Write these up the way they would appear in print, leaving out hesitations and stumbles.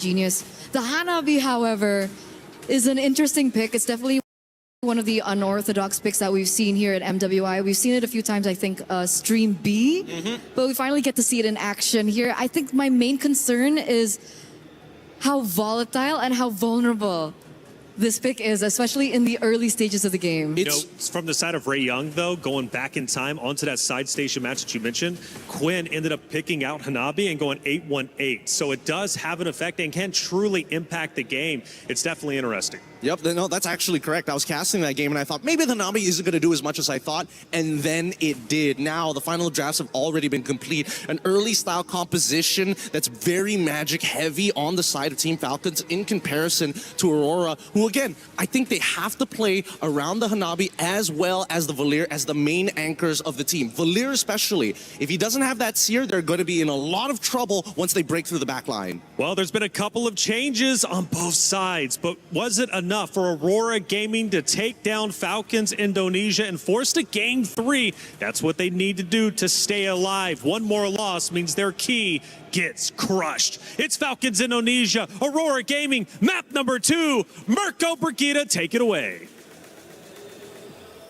genius. The Hanabi, however, is an interesting pick. It's definitely one of the unorthodox picks that we've seen here at MWI. We've seen it a few times, I think, Stream B, but we finally get to see it in action here. I think my main concern is how volatile and how vulnerable this pick is, especially in the early stages of the game. You know, from the side of Ray Young, though, going back in time onto that side station match that you mentioned, Quinn ended up picking out Hanabi and going 8-1-8. So it does have an effect and can truly impact the game. It's definitely interesting. Yep, no, that's actually correct. I was casting that game and I thought maybe the Hanabi isn't going to do as much as I thought, and then it did. Now the final drafts have already been complete. An early style composition that's very magic heavy on the side of Team Falcons in comparison to Aurora, who again, I think they have to play around the Hanabi as well as the Valir as the main anchors of the team. Valir especially, if he doesn't have that seer, they're going to be in a lot of trouble once they break through the back line. Well, there's been a couple of changes on both sides, but was it enough for Aurora Gaming to take down Falcons Indonesia and force to game 3? That's what they need to do to stay alive. One more loss means their key gets crushed. It's Falcons Indonesia, Aurora Gaming, map number 2. Mirko Brigida, take it away.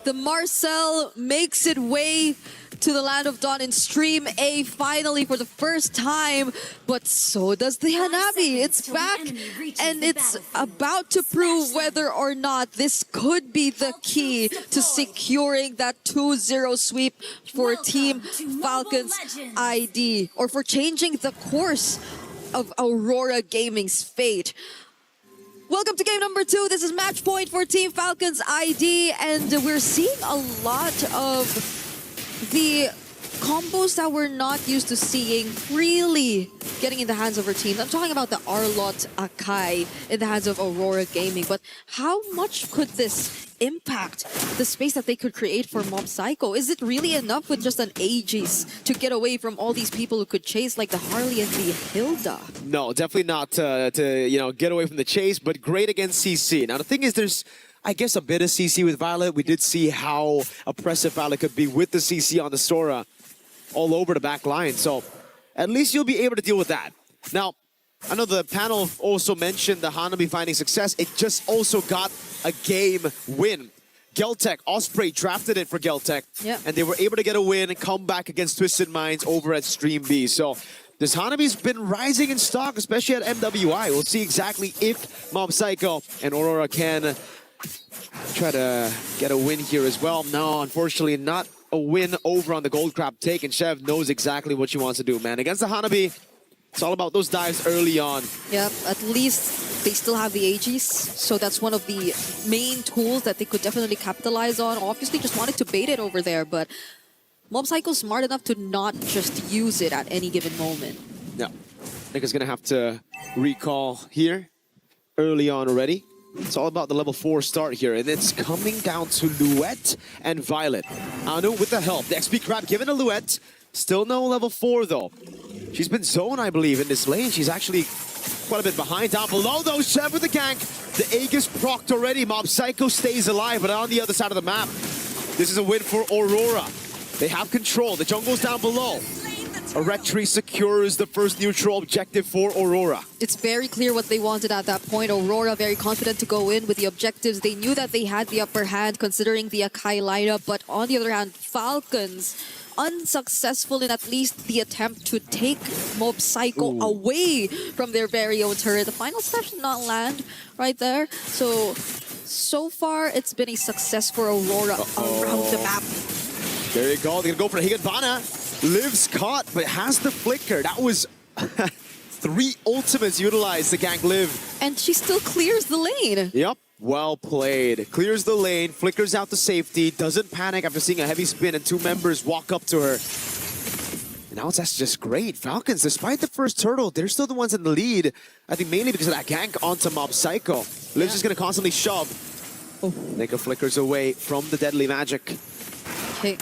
The Marcel makes its way to the Land of Dawn in Stream A finally for the first time, but so does the Hanabi. It's back and it's about to prove whether or not this could be the key to securing that 2-0 sweep for Team Falcons ID, or for changing the course of Aurora Gaming's fate. Welcome to game number 2. This is match point for Team Falcons ID, and we're seeing a lot of the combos that we're not used to seeing really getting in the hands of our team. I'm talking about the Arlott Akai in the hands of Aurora Gaming, but how much could this impact the space that they could create for Mob Psycho? Is it really enough with just an Aegis to get away from all these people who could chase like the Harley and the Hilda? No, definitely not to get away from the chase, but great against CC. Now the thing is, there's I guess a bit of CC with Violet. We did see how oppressive Violet could be with the CC on the Sora all over the back line. So at least you'll be able to deal with that. Now, I know the panel also mentioned the Hanabi finding success. It just also got a game win. Geltech, Osprey drafted it for Geltech. Yep. And they were able to get a win and come back against Twisted Minds over at Stream B. So this Hanabi's been rising in stock, especially at MWI. We'll see exactly if Mob Psycho and Aurora can try to get a win here as well. No, unfortunately not a win over on the Gold Crab take, and Chev knows exactly what she wants to do, man. Against the Hanabi, it's all about those dives early on. Yep, at least they still have the Aegis, so that's one of the main tools that they could definitely capitalize on. Obviously just wanted to bait it over there, but Mob Psycho's smart enough to not just use it at any given moment. Yeah, Nika's gonna have to recall here early on already. It's all about the level 4 start here, and it's coming down to Luette and Violet. Anu with the help. The XP Crab given to Luette. Still no level 4 though. She's been zoned, I believe, in this lane. She's actually quite a bit behind. Down below though, Chev with the gank. The Aegis procced already. Mob Psycho stays alive, but on the other side of the map, this is a win for Aurora. They have control. The jungle's down below. Erectree secures the first neutral objective for Aurora. It's very clear what they wanted at that point. Aurora very confident to go in with the objectives. They knew that they had the upper hand considering the Akai lineup, but on the other hand, Falcons unsuccessful in at least the attempt to take Mob Psycho away from their very own turret. The final step did not land right there. So far, it's been a success for Aurora around the map. There you go. They're going to go for Higanvana. Lives caught, but has the flicker. That was 3 ultimates utilized to gank Liv. And she still clears the lane. Yep. Well played. Clears the lane, flickers out to safety, doesn't panic after seeing a heavy spin and 2 members walk up to her. And now that's just great. Falcons, despite the first turtle, they're still the ones in the lead. I think mainly because of that gank onto Mob Psycho. Liv's just going to constantly shove. Nika flickers away from the deadly magic. Okay.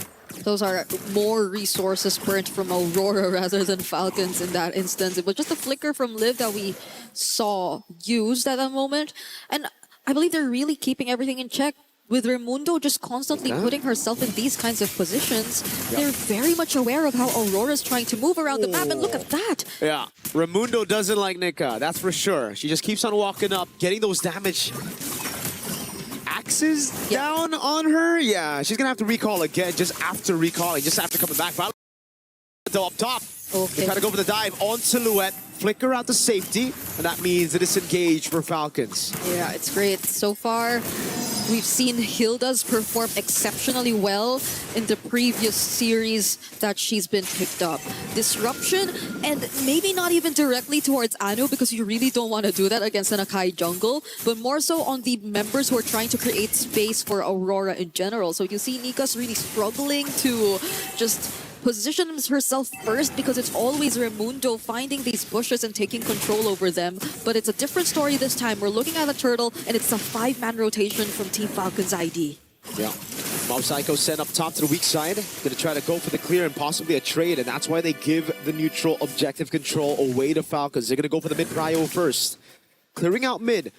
Those are more resources burnt from Aurora rather than Falcons in that instance. It was just a flicker from Liv that we saw used at that moment. And I believe they're really keeping everything in check. with Raimundo just constantly putting herself in these kinds of positions, they're very much aware of how Aurora's trying to move around the map, and look at that. Yeah, Raimundo doesn't like Nika, that's for sure. She just keeps on walking up, getting those damage axes down on her. Yeah, she's gonna have to recall again just after recalling, just after coming back. Violet though up top. They try to go for the dive on Silhouette, flicker out the safety, and that means a disengage for Falcons. Yeah, it's great. So far, we've seen Hilda's perform exceptionally well in the previous series that she's been picked up. Disruption, and maybe not even directly towards Anu, because you really don't want to do that against an Akai jungle, but more so on the members who are trying to create space for Aurora in general. So you see Nika's really struggling to just positions herself first, because it's always Raimundo finding these bushes and taking control over them. But it's a different story this time. We're looking at a turtle, and it's a 5-man rotation from Team Falcons ID. Yeah. Mob Psycho sent up top to the weak side. Gonna try to go for the clear and possibly a trade, and that's why they give the neutral objective control away to Falcons. They're gonna go for the mid prio first. Clearing out mid.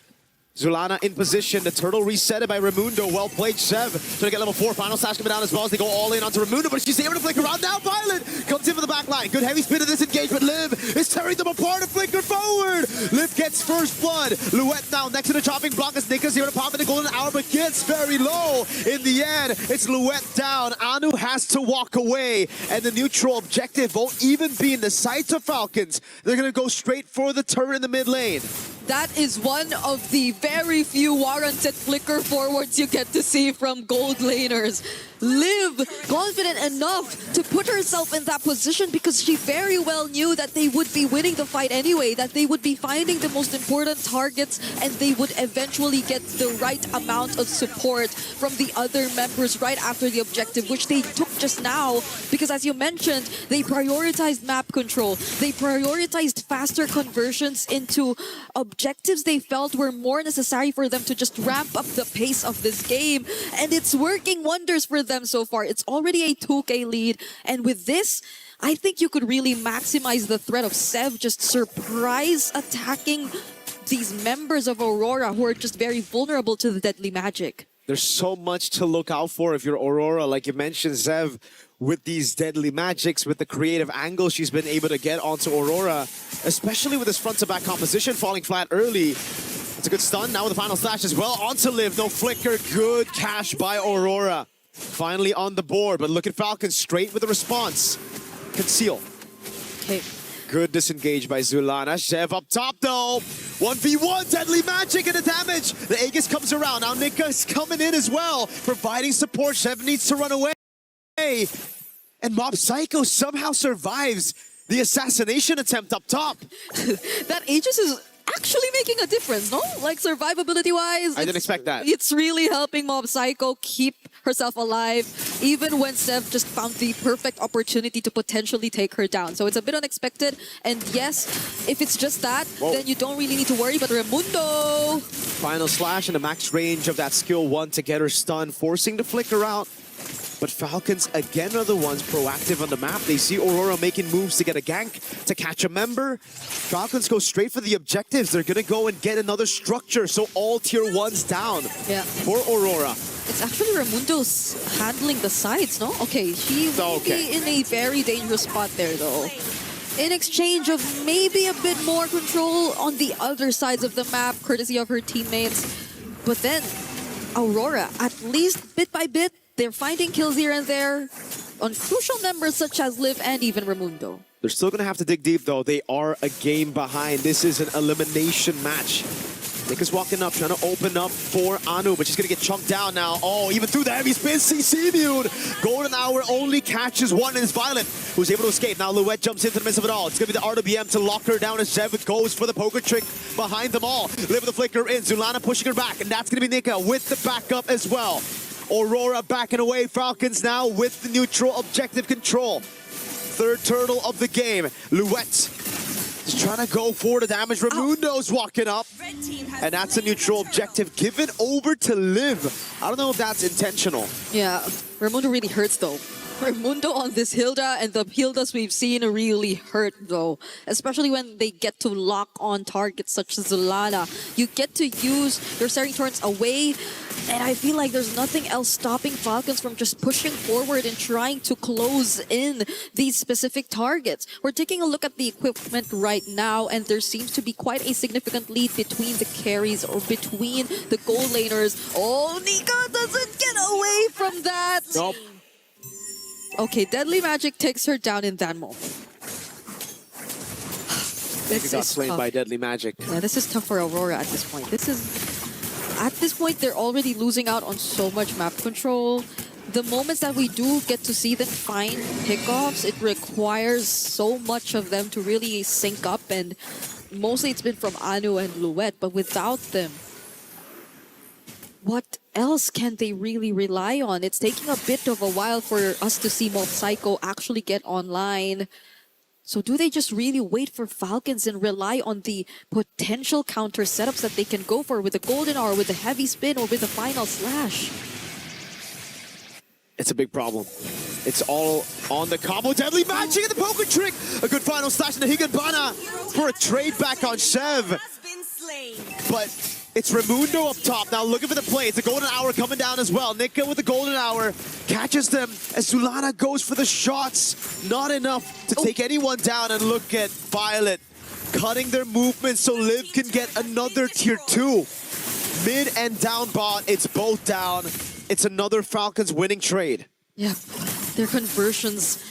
Zulana in position, the turtle resetted by Raimundo. Well played, Sev. Trying to get level 4. Final slash coming down as well as they go all in onto Raimundo, but she's able to flicker around. Now Violet comes in for the back line. Good heavy spin of this engagement. Liv is tearing them apart and flicker forward. Liv gets first blood. Luette now next to the chopping block as Nika's here to pop in the golden hour, but gets very low. In the end, it's Luette down. Anu has to walk away, and the neutral objective won't even be in the sights of Falcons. They're going to go straight for the turret in the mid lane. That is one of the very few warranted flicker forwards you get to see from gold laners. Liv, confident enough to put herself in that position because she very well knew that they would be winning the fight anyway, that they would be finding the most important targets, and they would eventually get the right amount of support from the other members right after the objective, which they took just now, because as you mentioned, they prioritized map control. They prioritized faster conversions into objectives they felt were more necessary for them to just ramp up the pace of this game, and it's working wonders for them so far. It's already a 2K lead, and with this, I think you could really maximize the threat of Sev just surprise attacking these members of Aurora who are just very vulnerable to the deadly magic. There's so much to look out for if you're Aurora, like you mentioned, Zev, with these deadly magics, with the creative angle she's been able to get onto Aurora, especially with this front-to-back composition falling flat early. It's a good stun now with the final slash as well. Onto Liv, no flicker, good cash by Aurora. Finally on the board, but look at Falcons straight with the response. Conceal. Okay. Good disengage by Zulana. Zev up top though. 1v1, deadly magic and the damage. The Aegis comes around. Now Nika's coming in as well, providing support. Zev needs to run away. And Mob Psycho somehow survives the assassination attempt up top. That Aegis is actually making a difference, no? Like survivability-wise, I didn't expect that. It's really helping Mob Psycho keep herself alive, even when Sev just found the perfect opportunity to potentially take her down. So it's a bit unexpected, and yes, if it's just that, then you don't really need to worry, but Raimundo! Final slash in the max range of that skill 1 to get her stun, forcing the flicker out. But Falcons, again, are the ones proactive on the map. They see Aurora making moves to get a gank, to catch a member. Falcons go straight for the objectives. They're going to go and get another structure, so all tier 1s down for Aurora. It's actually Raimundo's handling the sides, no? Okay, she will be in a very dangerous spot there, though. In exchange of maybe a bit more control on the other sides of the map, courtesy of her teammates. But then, Aurora, at least bit by bit, they're finding kills here and there on crucial members such as Liv and even Raimundo. They're still going to have to dig deep, though. They are a game behind. This is an elimination match. Nika's walking up, trying to open up for Anu, but she's going to get chunked down now. Oh, even through the heavy spin, CC viewed. Golden Hour only catches one, and it's Violet who's able to escape. Now Luette jumps into the midst of it all. It's going to be the RWM to lock her down as Zev goes for the poker trick behind them all. Liv with the flicker in, Zulana pushing her back, and that's going to be Nika with the backup as well. Aurora backing away, Falcons now with the neutral objective control. Third turtle of the game, Luette is trying to go for the damage. Raimundo's walking up, and that's a neutral objective given over to Liv. I don't know if that's intentional. Yeah, Raimundo really hurts though. Raimundo on this Hilda, and the Hildas we've seen really hurt though. Especially when they get to lock on targets such as Zulana. You get to use your starting turrets away, and I feel like there's nothing else stopping Falcons from just pushing forward and trying to close in these specific targets. We're taking a look at the equipment right now, and there seems to be quite a significant lead between the carries or between the gold laners. Oh, Nika doesn't get away from that! Nope. Okay, Deadly Magic takes her down in that moment. He got slain by Deadly Magic. Yeah, this is tough for Aurora at this point. At this point, they're already losing out on so much map control. The moments that we do get to see them find pickoffs, it requires so much of them to really sync up, and mostly it's been from Anu and Luet, but without them, what else can they really rely on? It's taking a bit of a while for us to see Mob Psycho actually get online. So do they just really wait for Falcons and rely on the potential counter setups that they can go for with the Golden Hour, with the Heavy Spin, or with the Final Slash? It's a big problem. It's all on the combo. Deadly Magic and the poker trick. A good Final Slash in the Higanbana for a trade back on Chev. But it's Raimundo up top now looking for the play. It's a Golden Hour coming down as well. Nika with the Golden Hour catches them as Zulana goes for the shots. Not enough to take anyone down, and look at Violet cutting their movement so Liv can get another tier 2. Mid and down bot, it's both down. It's another Falcons winning trade. Yeah, their conversions.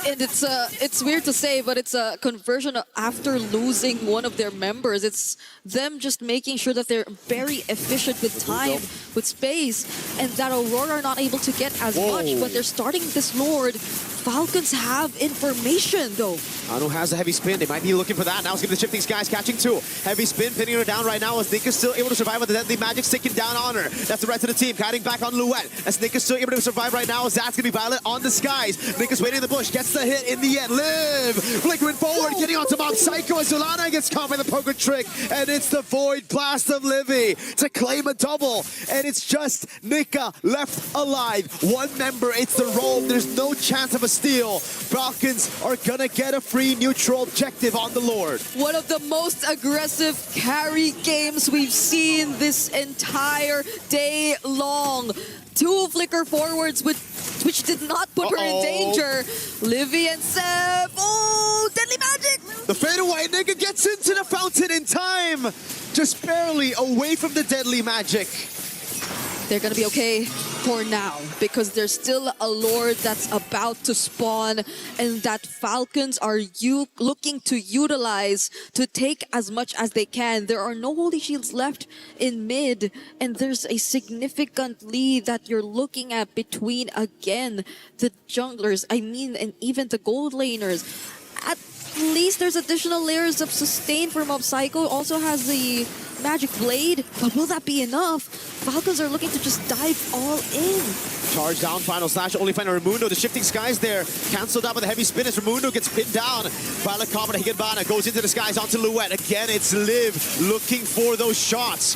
And it's weird to say, but it's a conversion after losing one of their members. It's them just making sure that they're very efficient with time, with space, and that Aurora are not able to get as much, but they're starting this Lord. Falcons have information though. Anu has a heavy spin. They might be looking for that. Now it's going to the Shifting Skies catching 2. Heavy spin, pinning her down right now as Nika's still able to survive with the Deadly Magic sticking down on her. That's the rest of the team. Guiding back on Luet. As Nika's still able to survive right now as that's going to be Violet on the skies. Nika's waiting in the bush. Gets the hit in the end. Liv flickering forward, getting onto Mob Psycho as Zulana gets caught by the poker trick. And it's the Void Blast of Livy to claim a double. And it's just Nika left alive. One member. It's the roam. There's no chance of a steal. Falcons are gonna get a free neutral objective on the Lord. One of the most aggressive carry games we've seen this entire day long. 2 flicker forwards which did not put her in danger. Livy and Seb. Oh, Deadly Magic! The fadeaway, Nika gets into the fountain in time. Just barely away from the Deadly Magic. They're gonna be okay for now because there's still a Lord that's about to spawn, and that Falcons are looking to utilize to take as much as they can. There are no Holy Shields left in mid, and there's a significant lead that you're looking at between, again, the junglers, and even the gold laners. At least there's additional layers of sustain for Mob Psycho. Also has the Magic Blade, but will that be enough? Falcons are looking to just dive all in. Charge down, Final Slash, only finding Raimundo. The Shifting Skies there, cancelled out with a heavy spin as Raimundo gets pinned down. Violet Comet, Higanbana goes into the skies onto Luet. Again, it's Liv looking for those shots.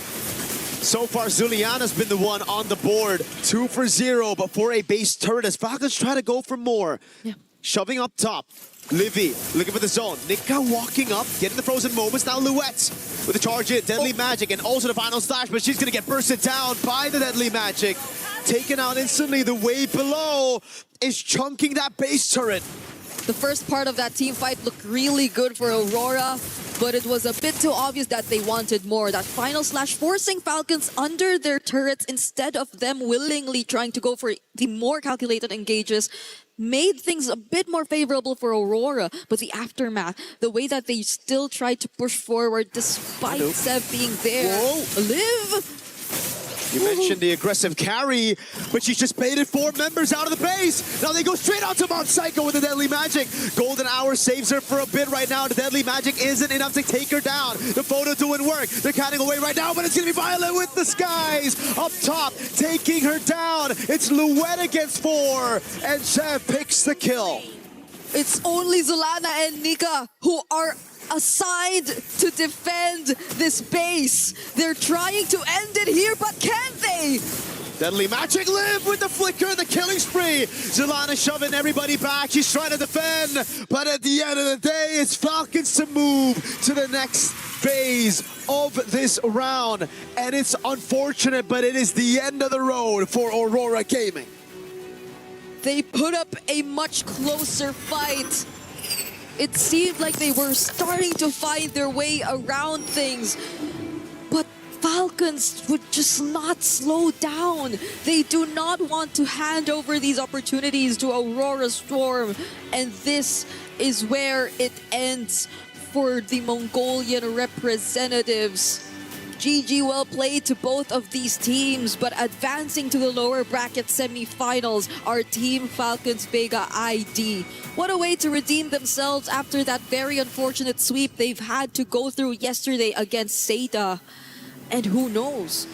So far, Zuliana's been the one on the board. 2 for 0, but for a base turret as Falcons try to go for more. Yeah. Shoving up top. Livy looking for the zone. Nika walking up, getting the frozen moments. Now Luet with the charge in. Deadly Magic and also the Final Slash, but she's going to get bursted down by the Deadly Magic. Taken out instantly. The wave below is chunking that base turret. The first part of that team fight looked really good for Aurora, but it was a bit too obvious that they wanted more. That Final Slash forcing Falcons under their turrets instead of them willingly trying to go for the more calculated engages made things a bit more favorable for Aurora, but the aftermath, the way that they still tried to push forward despite Seb being there. Whoa. Liv! You mentioned the aggressive carry, but she's just baited 4 members out of the base. Now they go straight out to Mob Psycho with the Deadly Magic. Golden Hour saves her for a bit right now. The Deadly Magic isn't enough to take her down. The photo doing work. They're counting away right now, but it's going to be Violet with the skies. Up top, taking her down. It's Luet against 4, and Chev picks the kill. It's only Zulana and Nika who are assigned to defend this base. They're trying to end it here, but can they? Deadly Magic Live with the flicker, the killing spree. Zilana shoving everybody back. She's trying to defend. But at the end of the day, it's Falcons to move to the next phase of this round. And it's unfortunate, but it is the end of the road for Aurora Gaming. They put up a much closer fight. It seemed like they were starting to find their way around things. But Falcons would just not slow down. They do not want to hand over these opportunities to Aurora Storm. And this is where it ends for the Mongolian representatives. GG, well played to both of these teams, but advancing to the lower bracket semifinals are Team Falcons Vega ID. What a way to redeem themselves after that very unfortunate sweep they've had to go through yesterday against Seda. And who knows,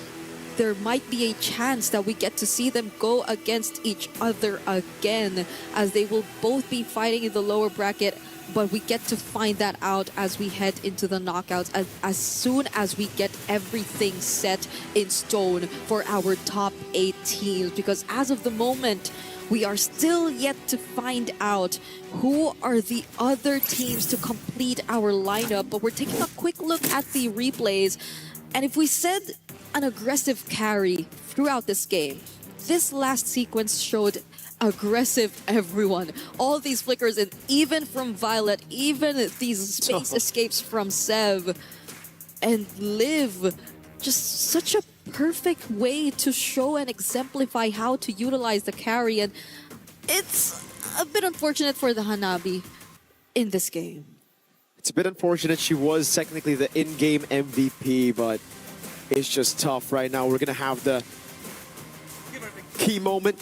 there might be a chance that we get to see them go against each other again, as they will both be fighting in the lower bracket. But we get to find that out as we head into the knockouts, as soon as we get everything set in stone for our top 8 teams. Because as of the moment, we are still yet to find out who are the other teams to complete our lineup. But we're taking a quick look at the replays. And if we said an aggressive carry throughout this game, this last sequence showed aggressive everyone. All these flickers, and even from Violet, even these space escapes from Sev and Liv. Just such a perfect way to show and exemplify how to utilize the carry. And it's a bit unfortunate for the Hanabi in this game. It's a bit unfortunate. She was technically the in-game MVP, but it's just tough right now. We're going to have the key moment.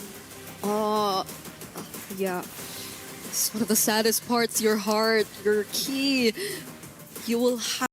Yeah. It's one of the saddest parts. Your heart, your key. You will have